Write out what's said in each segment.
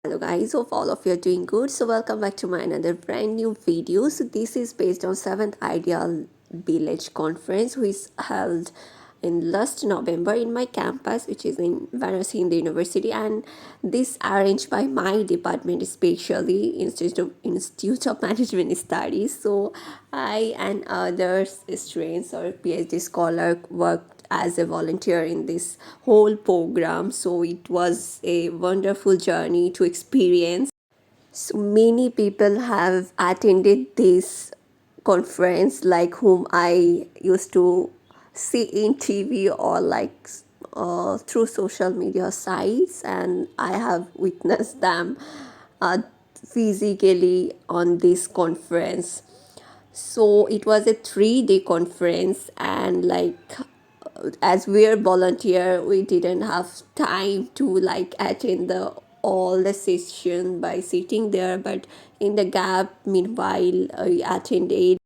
Hello guys, hope all of you are doing good. So welcome back to my another brand new video. So this is based on 7th Ideal Village Conference, which is held in last November in my campus, which is in Varanasi in the university, and this arranged by my department, especially Institute of Management Studies. So I and other students or PhD scholar worked as a volunteer in this whole program. So it was a wonderful journey to experience. So many people have attended this conference, like whom I used to see in TV or like through social media sites, and I have witnessed them uh, physically on this conference. So it was a 3 day conference, and like as we're volunteer, we didn't have time to like attend the all the session by sitting there, but in the gap meanwhile we attended.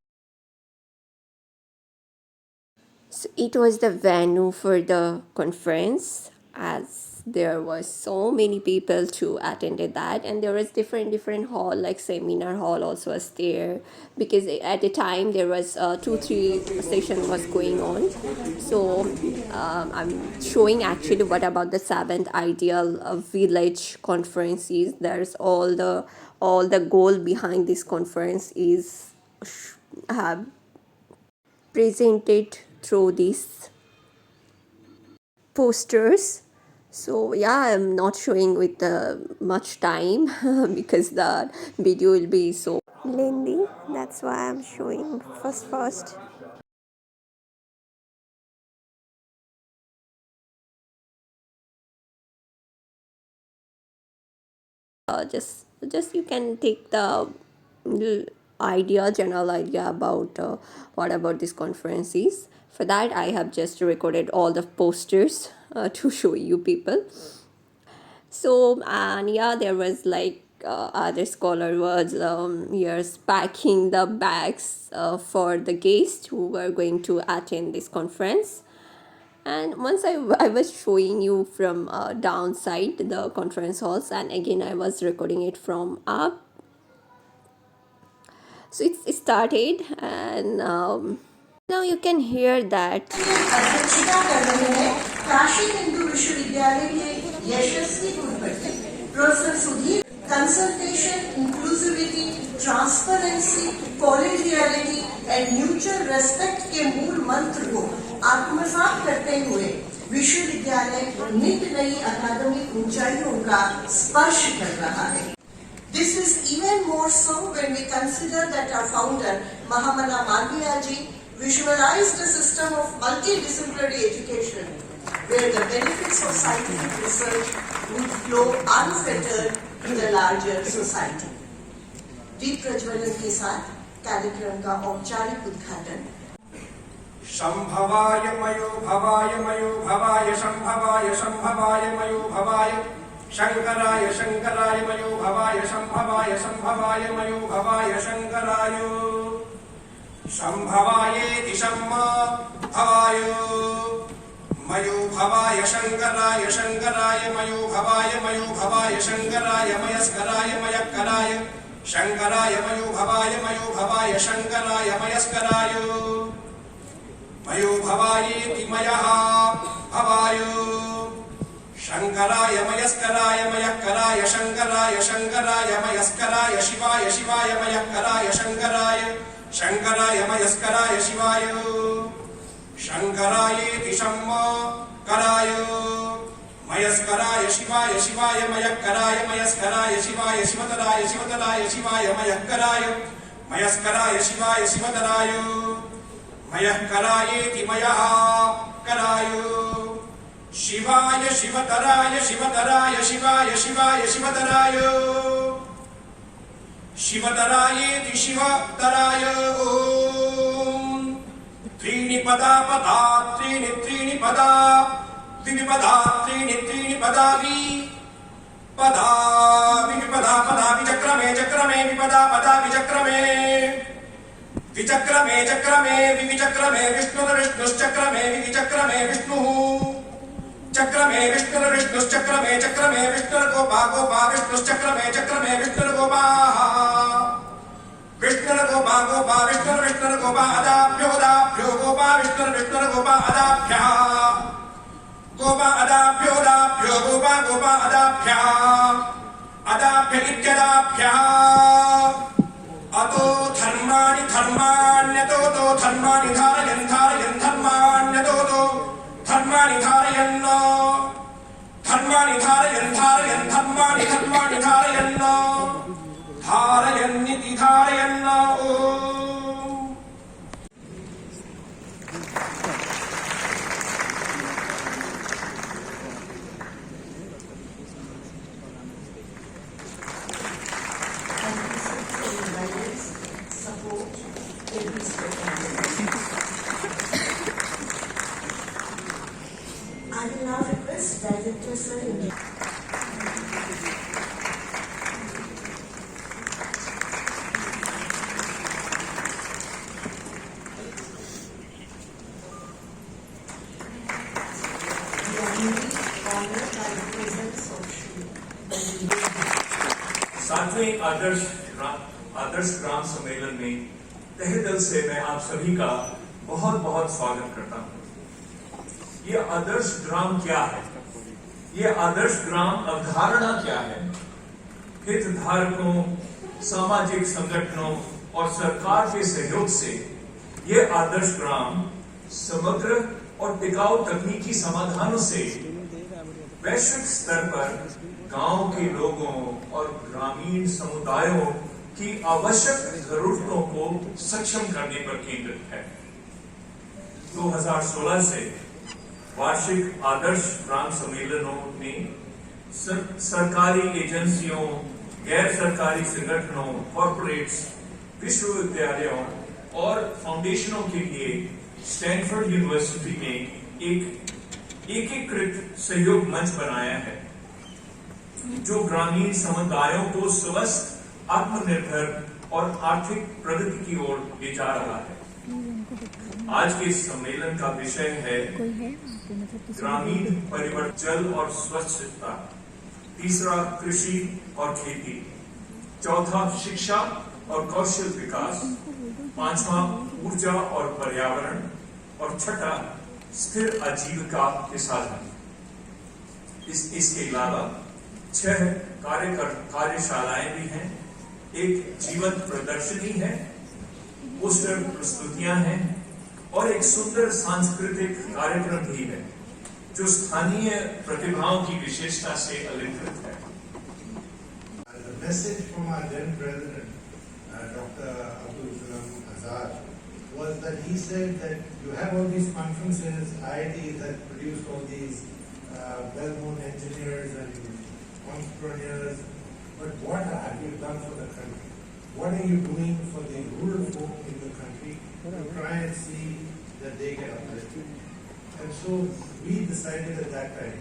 So it was the venue for the conference, as there was so many people to attended that, and there was different hall, like seminar hall also was there, because at the time there was 2 3 session was going on. So I'm showing actually what about the 7th Ideal Village Conference is. There's all the goal behind this conference is have presented through these posters. So yeah, I'm not showing with much time because the video will be so lengthy. That's why I'm showing first. Just you can take the general idea about what about this conference is. For that, I have just recorded all the posters to show you people. So, and yeah, there was like other scholar was here packing the bags for the guests who were going to attend this conference. And once I was showing you from downside the conference halls, and again I was recording it from up. So it started, and now you can hear that. अध्यक्षता कर रहे हैं काशी हिंदू विश्वविद्यालय के यशस्वी कुलपति professor Sudhir. Consultation, inclusivity, transparency, collegiality and mutual respect के मूल मंत्र को आत्मसात करते हुए विश्वविद्यालय नित नई अकादमिक ऊंचाइयों का स्पर्श कर रहा है। This is even more so when we consider that our founder, Mahamana Mandyaji, visualized a system of multidisciplinary education where the benefits of scientific research would flow unfettered to the larger society. दीप प्रज्वलन के साथ कार्यक्रम का औपचारिक उद्घाटन। संभवाय मयो भवाय संभवाय मयो भवाय शंकराय मयो भवाय संभवाय मयो भवाय शंकराय संभवायेति भवाय मयो भवाय शंकराय मयो भवाय शंकराय मयस्कराय मयक्कराय शंकराय मयो भवाय शंकराय मयस्कराय मयो भवायेति मयः भवाय शंकराय मयस्कराय मयक्कराय शंकराय मयस्कराय शिवाय मयक्कराय शंकराय मयस्कराय शिवाय शंकरायेति शंकराय मयस्कराय शिवाय मयक्कराय मयस्कराय शिवाय शिवतराय शिवाय मयक्कराय मयस्कराय शिवाय शिवतराय मयक्करायेति मयः कराय शिवाय शिवतराय शिवाय शिवतराय शिवतरायेति शिवतराय ओम त्रीणि पदा त्रीणि पदा विविपदा त्रीणि पदा विपदा विचक्रमे विपदा विचक्रमे विविचक्रमे विष्णुश्चक्रमे विविचक्रमे विष्णुः चक्रमे विष्णुर्विष्णुश्चक्रमे चक्रमे विष्णुर्गोपा गोपा विष्णुश्चक्रमे चक्रमे विष्णुर्गोपाः विष्णुर्गोपा गोपा विष्णुर्गोपा अदाभ्यो गोपा विष्णुर्गोपा अदाभ्यः गोपा अदाभ्यो गोपा अदाभ्य इत्यदाभ्यः अतो धर्माणि धर्माण्यतो धर्माणि धारयन् धर्माण्यतो धर्माणि धारयन् धर्माणि धारयन् धारयन्निति धारयन् I will now request Director Sir India. सातवें आदर्श ग्राम सम्मेलन में तहे दिल से मैं आप सभी का बहुत बहुत स्वागत करता हूं। ये आदर्श ग्राम क्या है? ये आदर्श ग्राम अवधारणा क्या है? हितधारकों, सामाजिक संगठनों और सरकार के सहयोग से ये आदर्श ग्राम समग्र और टिकाऊ तकनीकी समाधानों से वैश्विक स्तर पर गांव के लोगों और ग्रामीण समुदायों की आवश्यक जरूरतों को सक्षम करने पर केंद्रित है। 2016 से वार्षिक आदर्श ग्राम सम्मेलनों ने सरकारी एजेंसियों, गैर सरकारी संगठनों, कॉर्पोरेट्स, विश्वविद्यालयों और फाउंडेशनों के लिए स्टैनफोर्ड यूनिवर्सिटी में एक एकीकृत सहयोग मंच बनाया है जो ग्रामीण समुदायों को स्वस्थ, आत्मनिर्भर और आर्थिक प्रगति की ओर ले जा रहा है। आज के सम्मेलन का विषय है ग्रामीण परिवर्तन, जल और स्वच्छता, तीसरा कृषि और खेती, चौथा शिक्षा और कौशल विकास, पांचवा ऊर्जा और पर्यावरण और छठा स्थिर आजीविका के साधन। इसके अलावा 6 कार्यशालाएं भी हैं, एक जीवंत प्रदर्शनी है, पोस्टर प्रस्तुतियां हैं और एक सुंदर सांस्कृतिक कार्यक्रम भी है जो स्थानीय प्रतिभाओं की विशेषता से अलंकृत है। The message from our then president, Dr. Abdul Kalam Azad, was that he said that you have all these conferences, IITs that produce all these well-known engineers and entrepreneurs, but what have you done for the country? What are you doing for the rural folk in the country to try and see that they get uplifted? And so we decided at that time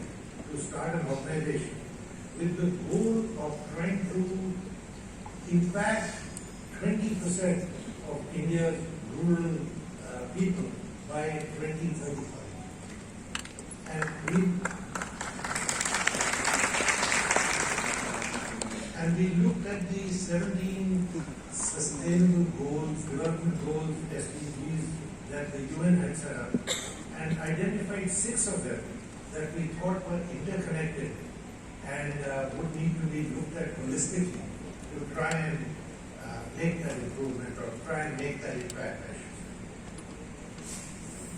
to start an organization with the goal of trying to impact 20% of India's rural people by 2035. And we looked at the 17 sustainable goals, development goals, SDGs that the UN had set up, and identified 6 of them that we thought were interconnected and would need to be looked at holistically to try and make that improvement or try and make that impact.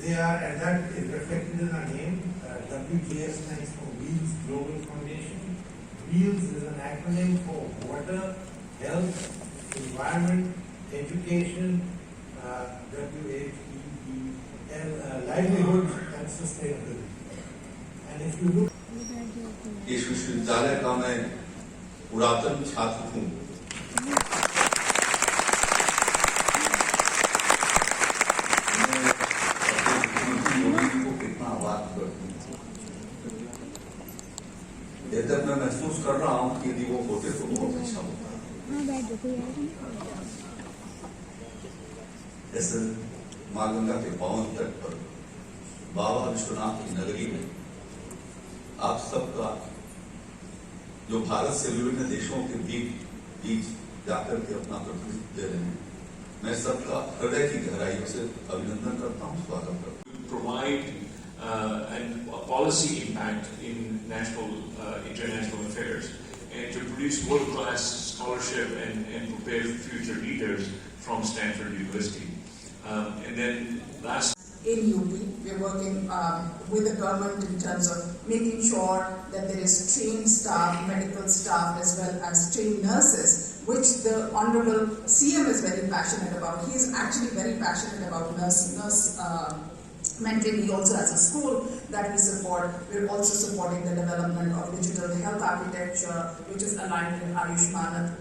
They are, and that is reflected in our name. WGS stands for Wheels Global Foundation. Wheels is an acronym for water, health, environment, education, WHEEL, livelihood and sustainability. And if you look, इस विश्वविद्यालय का मैं पुरातन छात्र हूँ। जब मैं महसूस कर रहा हूँ कि यदि वो होते तो बहुत अच्छा होता। इस माँ गंगा के पावन तट पर बाबा विश्वनाथ की नगरी में आप सबका जो भारत से विभिन्न देशों के बीच जाकर के अपना प्रतिनिधित्व दे रहे हैं, मैं सबका हृदय की गहराइयों से अभिनंदन करता हूँ, स्वागत करता हूँ। Provide a policy impact in international affairs, and to produce world-class scholarship and prepare future leaders from Stanford University. And then last. In UP, we are working with the government in terms of making sure that there is trained staff, medical staff, as well as trained nurses, which the Honorable CM is very passionate about. He is actually very passionate about nurse mentoring. He also has a school that we support. We're also supporting the development of digital health architecture, which is aligned with Ayushman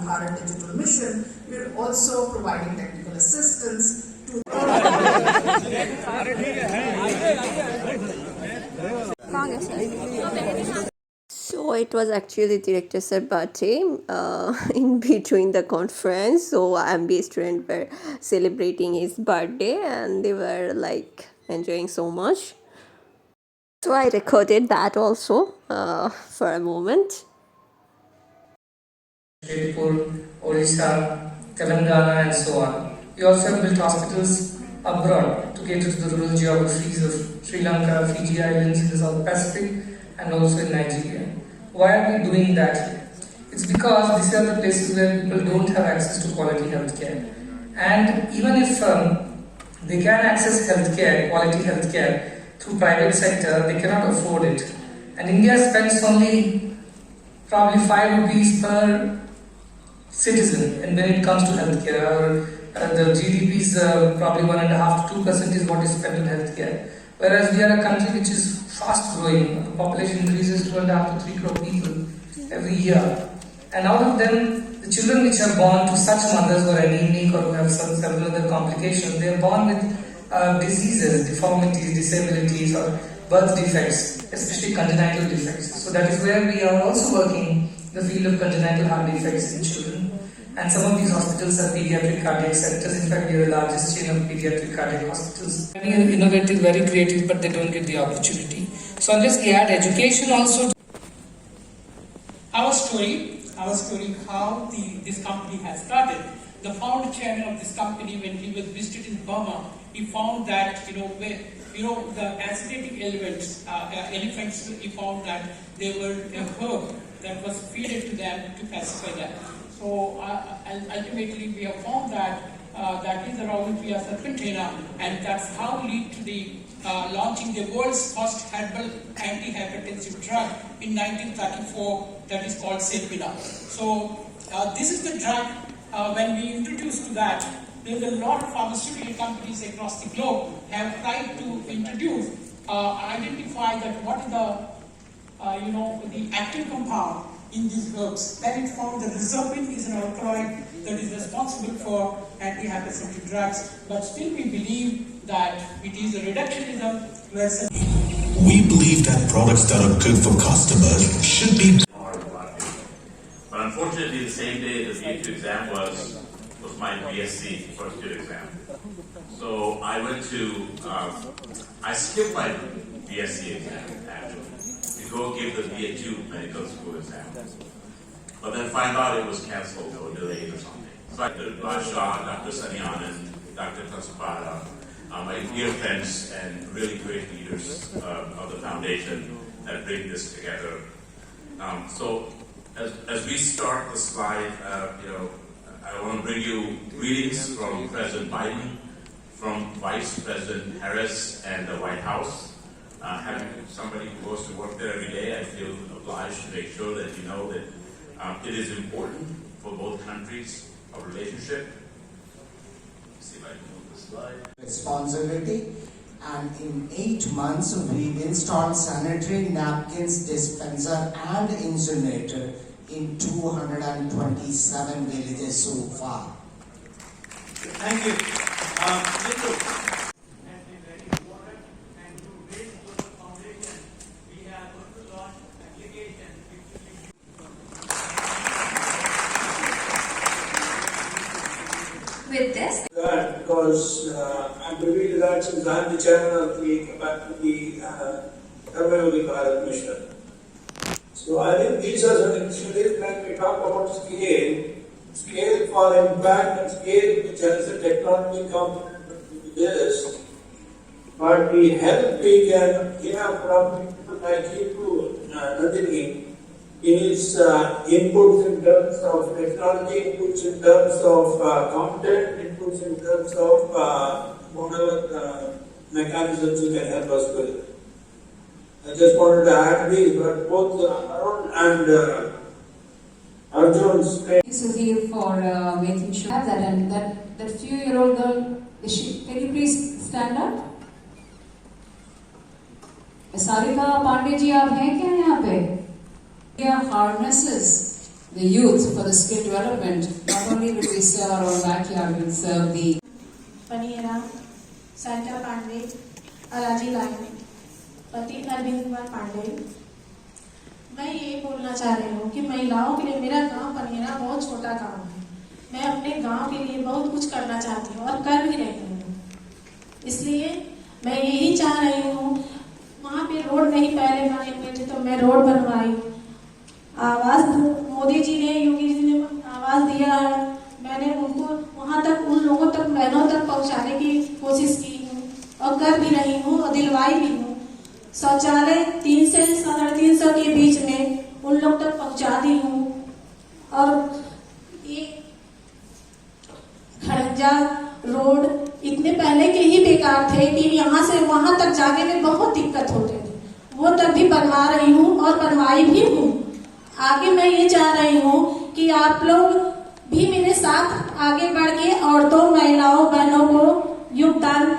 Bharat Digital Mission. We're also providing technical assistance to So it was actually Director Sir's birthday in between the conference. So MBA students were celebrating his birthday and they were like enjoying so much. So I recorded that also for a moment. Manipur, Odisha, Telangana and so on. We also have built hospitals abroad to cater to the rural geographies of Sri Lanka, Fiji Islands in the South Pacific and also in Nigeria. Why are we doing that? It's because these are the places where people don't have access to quality healthcare. And even if they can access healthcare, quality healthcare through private sector, they cannot afford it. And India spends only probably 5 rupees per citizen, and when it comes to healthcare, the GDP is probably 1.5 to 2% is what is spent on healthcare. Whereas we are a country which is fast growing. The population increases 2.5 to 3 crore people every year. And out of them, the children which are born to such mothers who are anemic or who have several other complications, they are born with diseases, deformities, disabilities or birth defects, especially congenital defects. So that is where we are also working in the field of congenital heart defects in children. And some of these hospitals are pediatric cardiac centers. In fact, we are the largest chain of pediatric cardiac hospitals. Very innovative, very creative, but they don't get the opportunity. So unless we add education also. Our story how this company has started. The founder chairman of this company, when he was visited in Burma, he found that the acidic elephants, he found that they were a herb that was fed to them to pacify them. So ultimately we have found that that is the Rauwalphia serpentina, and that's how lead to the launching the world's first herbal antihypertensive drug in 1934 that is called Selpina. So this is the drug. When we introduced to that, there's a lot of pharmaceutical companies across the globe have tried to introduce, identify that what is the active compound in these herbs. Then it found that reserpine is an alkaloid that is responsible for antihypertensive drugs, but still we believe that it is a reductionism where we believe that products that are good for customers should be. But unfortunately, the same day the B2 exam was my BSc first year exam. So I went to, I skipped my BSc exam actually to go give the BA2 medical school exam. But then find out it was cancelled or delayed or something. So Dr. Basha, Dr. Sunny Anand, Dr. Tasapada, my dear friends and really great leaders of the foundation that bring this together. So as we start the slide, I want to bring you greetings from President Biden, from Vice President Harris and the White House. Having somebody who goes to work there every day, I feel obliged to make sure that you know that it is important for both countries, our relationship. Let's see if I can move the slide. Responsibility, and in 8 months we've installed sanitary napkins, dispenser and incinerator in 227 villages so far. Thank you. with this. Because I'm privy to that since I'm the chairman of the Karmayogi Bharat Mission. So I think these are some initiatives when we talk about scale for impact and scale which has a technology component to this. But the help we can hear from people like you, Nandini, in its inputs in terms of technology, inputs in terms of content, inputs in terms of whatever mechanisms you can help us with. I just wanted to add these, but both Arun and Arjun's Sudhir for making sure that, and that few-year-old girl, can you please stand up? Sarika Pandey ji, आप हैं क्या यहाँ पे? India harnesses the youth for the skill development. Not only will we serve our own backyard, we will serve the Paniera, Santa Pandey, Alaji Lai, पति अरविंद कुमार पांडे। मैं ये बोलना चाह रही हूँ कि महिलाओं के लिए मेरा गांव पनियरा बहुत छोटा गांव है। मैं अपने गांव के लिए बहुत कुछ करना चाहती हूँ और कर भी रही हूँ। इसलिए मैं यही चाह रही हूँ, वहाँ पे रोड नहीं पहले बने हुए थे तो मैं रोड बनवाई। आवाज मोदी जी ने, योगी जी ने आवाज दिया है, मैंने उनको वहाँ तक, उन लोगों तक, बहनों तक पहुँचाने की कोशिश की हूँ और कर भी रही हूँ और दिलवाई भी हूँ। शौचालय 300 से 350 के बीच में उन लोग तक पहुंचा दी हूँ। और ये खड़ंजा रोड इतने पहले के ही बेकार थे कि यहाँ से वहां तक जाने में बहुत दिक्कत होते थे, वो तब भी बनवा रही हूँ और बनवाई भी हूँ। आगे मैं ये चाह रही हूँ कि आप लोग भी मेरे साथ आगे बढ़ के औरतों, महिलाओं, बहनों को योगदान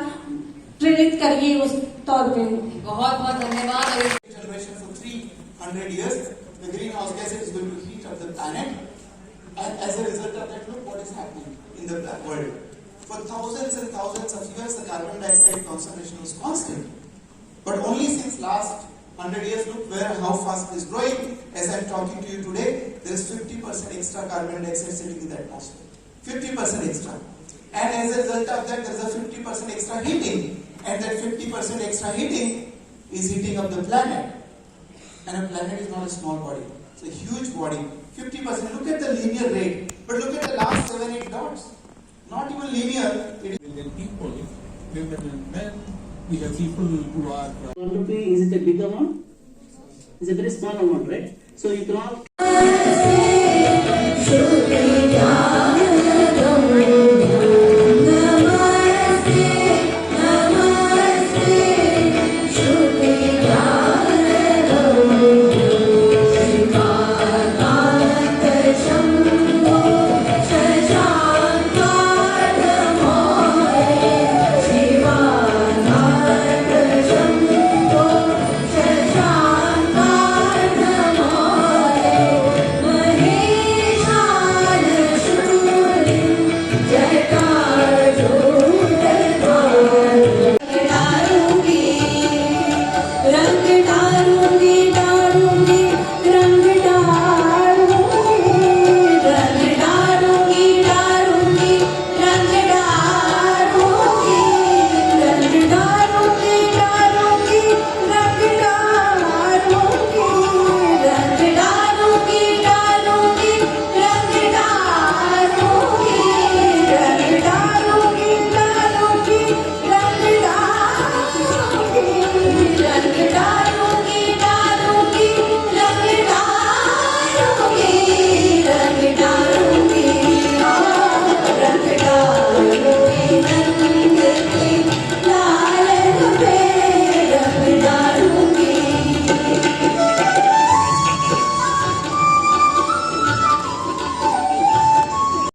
प्रेरित करिए उस तौर पे। बहुत बहुत धन्यवाद। Generation for 300 years, the greenhouse gas is going to heat up the planet, and as a result of that, look what is happening in the world. For thousands and thousands of years, the carbon dioxide concentration was constant, but only since last 100 years, look how fast it is growing. As I am talking to you today, there is 50% extra carbon dioxide sitting in the atmosphere. 50% extra, and as a result of that, there is a 50% extra heating. And that 50% extra heating is heating up the planet. And a planet is not a small body. It's a huge body. 50%. Look at the linear rate. But look at the last 7-8 dots. Not even linear. Million people, women and men. We have people who are... 1 rupee, is it a big amount? It's a very small amount, right? So you can all...